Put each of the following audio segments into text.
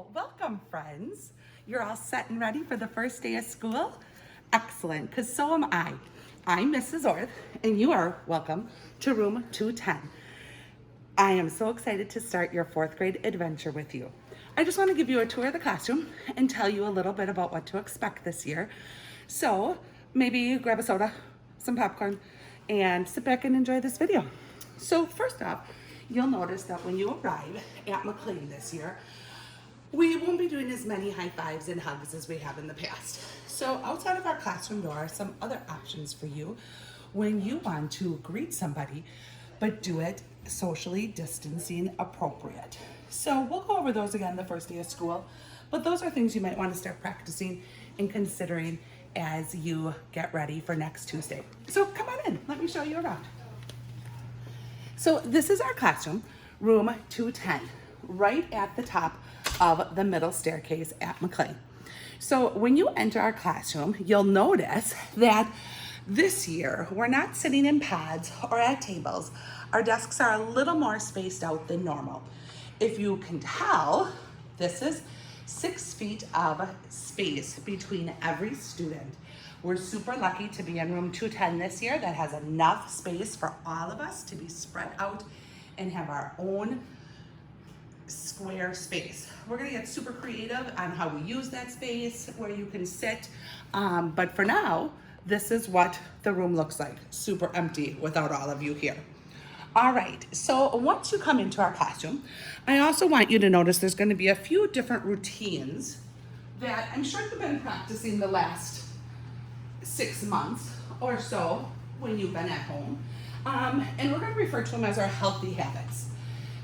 Well, welcome, friends. You're all set and ready for the first day of school? Excellent, because so am I. I'm Mrs. Orth, and you are welcome to room 210. I am so excited to start your fourth grade adventure with you. I just want to give you a tour of the classroom and tell you a little bit about what to expect this year. So maybe grab a soda, some popcorn, and sit back and enjoy this video. So first off, you'll notice that when you arrive at McLean this year, we won't be doing as many high fives and hugs as we have in the past. So outside of our classroom door are some other options for you when you want to greet somebody, but do it socially distancing appropriate. So we'll go over those again the first day of school, but those are things you might want to start practicing and considering as you get ready for next Tuesday. So come on in, let me show you around. So this is our classroom, room 210, right at the top of the middle staircase at McLean. So when you enter our classroom, you'll notice that this year we're not sitting in pods or at tables. Our desks are a little more spaced out than normal. If you can tell, this is 6 feet of space between every student. We're super lucky to be in room 210 this year that has enough space for all of us to be spread out and have our own square space. We're gonna get super creative on how we use that space, where you can sit, but for now, this is what the room looks like, super empty without all of you here. All right, so once you come into our classroom, I also want you to notice there's gonna be a few different routines that I'm sure you've been practicing the last 6 months or so when you've been at home. And we're gonna refer to them as our healthy habits.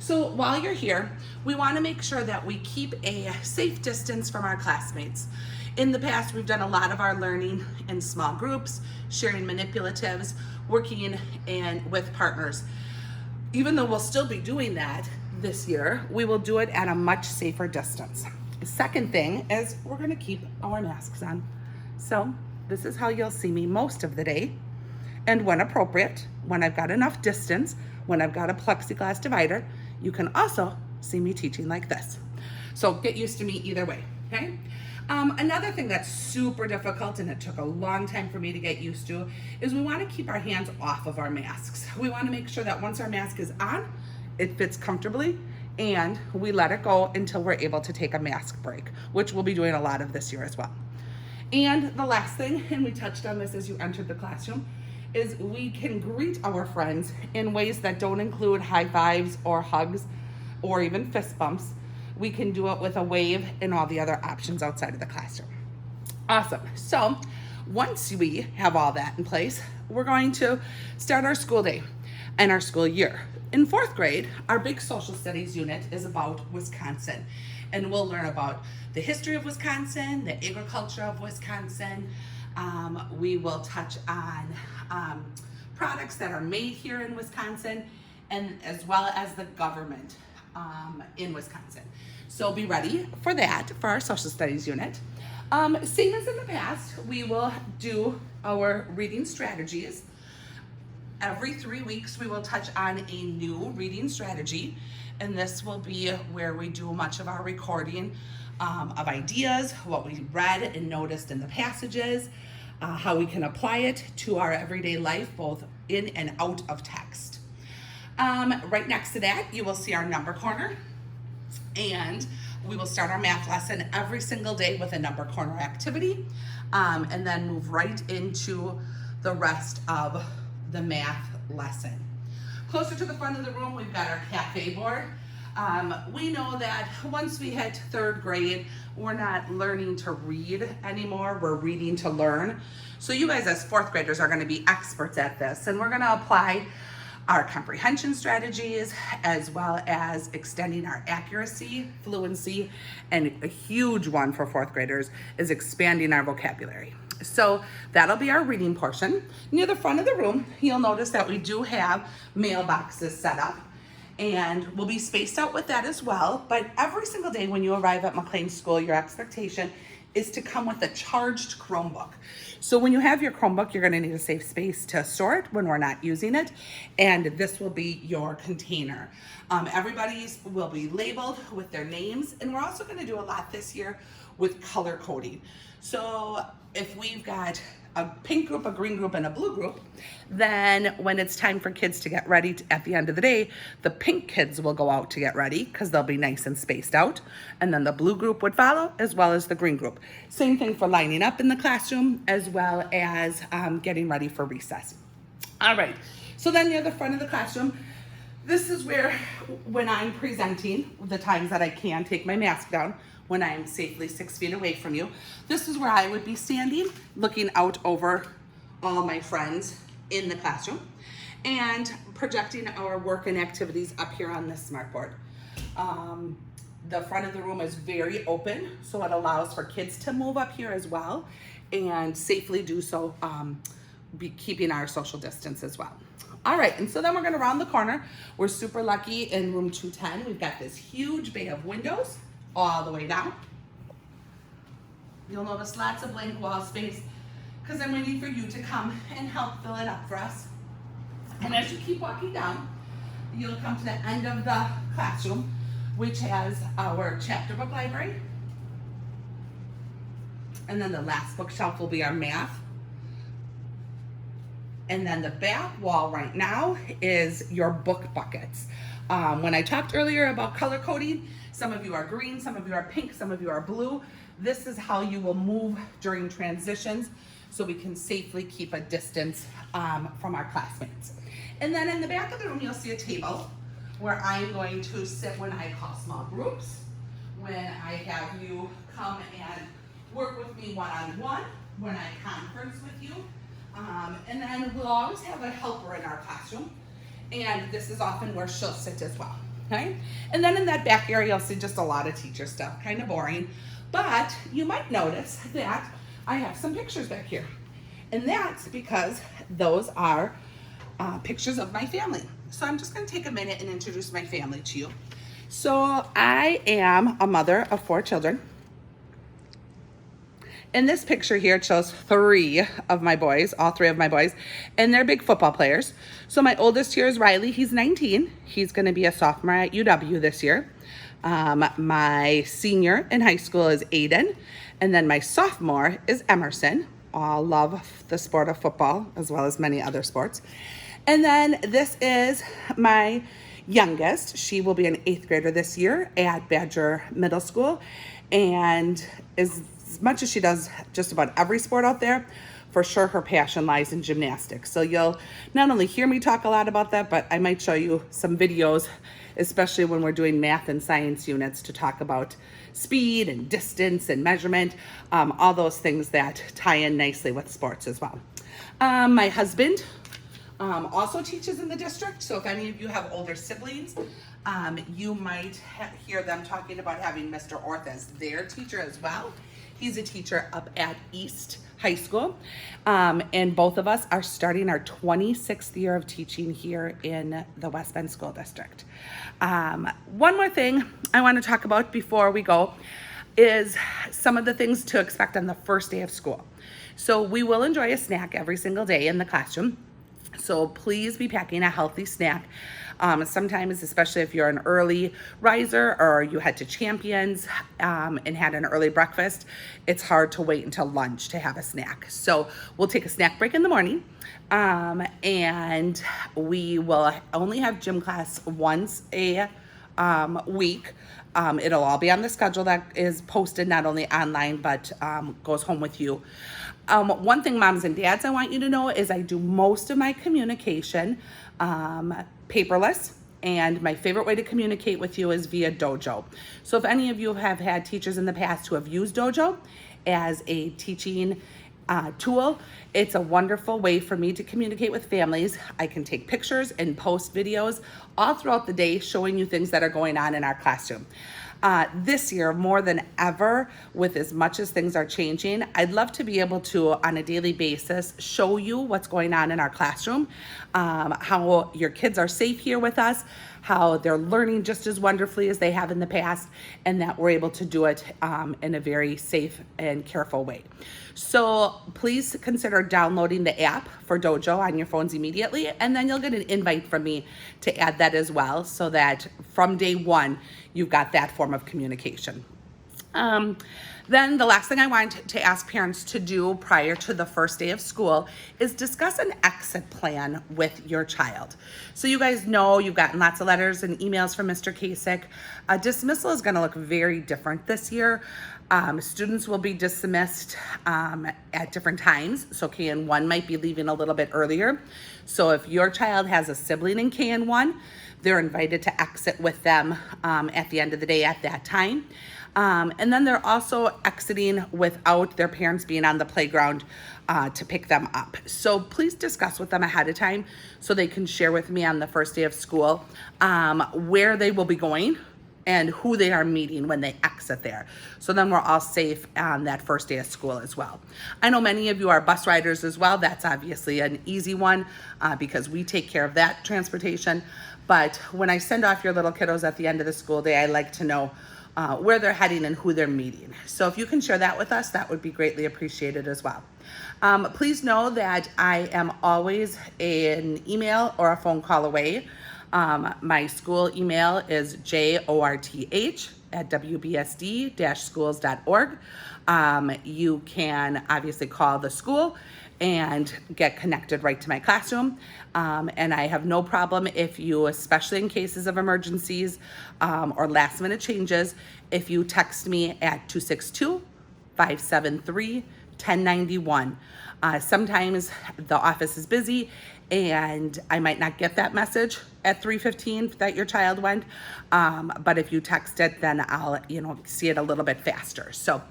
So while you're here, we wanna make sure that we keep a safe distance from our classmates. In the past, we've done a lot of our learning in small groups, sharing manipulatives, working with partners. Even though we'll still be doing that this year, we will do it at a much safer distance. The second thing is we're gonna keep our masks on. So this is how you'll see me most of the day. And when appropriate, when I've got enough distance, when I've got a plexiglass divider, you can also see me teaching like this. So get used to me either way, okay? Another thing that's super difficult, and it took a long time for me to get used to, is we wanna keep our hands off of our masks. We wanna make sure that once our mask is on, it fits comfortably, and we let it go until we're able to take a mask break, which we'll be doing a lot of this year as well. And the last thing, and we touched on this as you entered the classroom, is we can greet our friends in ways that don't include high fives or hugs or even fist bumps. We can do it with a wave and all the other options outside of the classroom. Awesome. So once we have all that in place, we're going to start our school day and our school year. In fourth grade, our big social studies unit is about Wisconsin, and we'll learn about the history of Wisconsin, the agriculture of Wisconsin. We will touch on products that are made here in Wisconsin, and as well as the government in Wisconsin. So be ready for that for our social studies unit. Same as in the past, we will do our reading strategies. Every 3 weeks, we will touch on a new reading strategy, and this will be where we do much of our recording of ideas, what we read and noticed in the passages, how we can apply it to our everyday life, both in and out of text. Right next to that, you will see our number corner, and we will start our math lesson every single day with a number corner activity, and then move right into the rest of the math lesson. Closer to the front of the room, we've got our cafe board. We know that once we hit third grade, we're not learning to read anymore, we're reading to learn. So you guys as fourth graders are gonna be experts at this, and we're gonna apply our comprehension strategies as well as extending our accuracy, fluency, and a huge one for fourth graders is expanding our vocabulary. So that'll be our reading portion. Near the front of the room, you'll notice that we do have mailboxes set up, and we'll be spaced out with that as well. But every single day when you arrive at McLean School, your expectation is to come with a charged Chromebook. So when you have your Chromebook, you're gonna need a safe space to store it when we're not using it. And this will be your container. Everybody's will be labeled with their names. And we're also gonna do a lot this year with color coding. So if we've got a pink group, a green group, and a blue group, then when it's time for kids to get ready at the end of the day, the pink kids will go out to get ready because they'll be nice and spaced out. And then the blue group would follow, as well as the green group. Same thing for lining up in the classroom, as well as getting ready for recess. All right, so then near the front of the classroom, this is where, when I'm presenting, the times that I can take my mask down, when I'm safely 6 feet away from you, this is where I would be standing, looking out over all my friends in the classroom and projecting our work and activities up here on this smartboard. The front of the room is very open, so it allows for kids to move up here as well and safely do so, be keeping our social distance as well. All right, and so then we're gonna round the corner. We're super lucky in room 210. We've got this huge bay of windows all the way down. You'll notice lots of blank wall space because I'm waiting for you to come and help fill it up for us. And as you keep walking down, you'll come to the end of the classroom, which has our chapter book library. And then the last bookshelf will be our math. And then the back wall right now is your book buckets. When I talked earlier about color coding, some of you are green, some of you are pink, some of you are blue. This is how you will move during transitions so we can safely keep a distance from our classmates. And then in the back of the room, you'll see a table where I'm going to sit when I call small groups, when I have you come and work with me one-on-one, when I conference with you. And then we'll always have a helper in our classroom. And this is often where she'll sit as well, okay? And then in that back area, you'll see just a lot of teacher stuff, kind of boring. But you might notice that I have some pictures back here. And that's because those are pictures of my family. So I'm just gonna take a minute and introduce my family to you. So I am a mother of 4 children. In this picture here, it shows 3 of my boys, all 3 of my boys, and they're big football players. So my oldest here is Riley. He's 19. He's going to be a sophomore at UW this year. My senior in high school is Aiden, and then my sophomore is Emerson. All love the sport of football as well as many other sports. And then this is my youngest. She will be an 8th grader this year at Badger Middle School, and is, as much as she does just about every sport out there, for sure her passion lies in gymnastics. So you'll not only hear me talk a lot about that, but I might show you some videos, especially when we're doing math and science units, to talk about speed and distance and measurement, all those things that tie in nicely with sports as well. My husband also teaches in the district, so if any of you have older siblings, you might hear them talking about having Mr. Orth as their teacher as well. He's a teacher up at East High School, and both of us are starting our 26th year of teaching here in the West Bend School District. One more thing I want to talk about before we go is some of the things to expect on the first day of school. So we will enjoy a snack every single day in the classroom. So please be packing a healthy snack. Sometimes, especially if you're an early riser or you head to Champions and had an early breakfast, it's hard to wait until lunch to have a snack. So we'll take a snack break in the morning, and we will only have gym class once a week. It'll all be on the schedule that is posted not only online but goes home with you. One thing, moms and dads, I want you to know is I do most of my communication paperless, and my favorite way to communicate with you is via Dojo. So if any of you have had teachers in the past who have used Dojo as a teaching tool, it's a wonderful way for me to communicate with families. I can take pictures and post videos all throughout the day showing you things that are going on in our classroom. This year, more than ever, with as much as things are changing, I'd love to be able to, on a daily basis, show you what's going on in our classroom, how your kids are safe here with us, how they're learning just as wonderfully as they have in the past, and that we're able to do it in a very safe and careful way. So please consider downloading the app for Dojo on your phones immediately, and then you'll get an invite from me to add that as well, so that from day one, you've got that form of communication. Then the last thing I want to ask parents to do prior to the first day of school is discuss an exit plan with your child. So you guys know you've gotten lots of letters and emails from Mr. Kasich. Dismissal is going to look very different this year. Students will be dismissed at different times. So KN1 might be leaving a little bit earlier. So if your child has a sibling in KN1, they're invited to exit with them at the end of the day at that time. And then they're also exiting without their parents being on the playground to pick them up. So please discuss with them ahead of time so they can share with me on the first day of school where they will be going and who they are meeting when they exit there. So then we're all safe on that first day of school as well. I know many of you are bus riders as well. That's obviously an easy one because we take care of that transportation. But when I send off your little kiddos at the end of the school day, I like to know where they're heading and who they're meeting. So if you can share that with us, that would be greatly appreciated as well. Please know that I am always an email or a phone call away. My school email is jorth@wbsd-schools.org. You can obviously call the school and get connected right to my classroom. And I have no problem if you, especially in cases of emergencies or last minute changes, if you text me at 262-573-1091. Sometimes the office is busy and I might not get that message at 3:15 that your child went, but if you text it, then I'll see it a little bit faster. So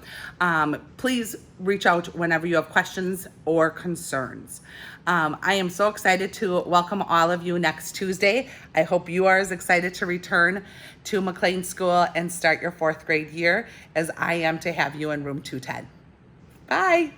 please reach out whenever you have questions or concerns. I am so excited to welcome all of you next Tuesday. I hope you are as excited to return to McLean School and start your 4th grade year as I am to have you in room 210. Bye.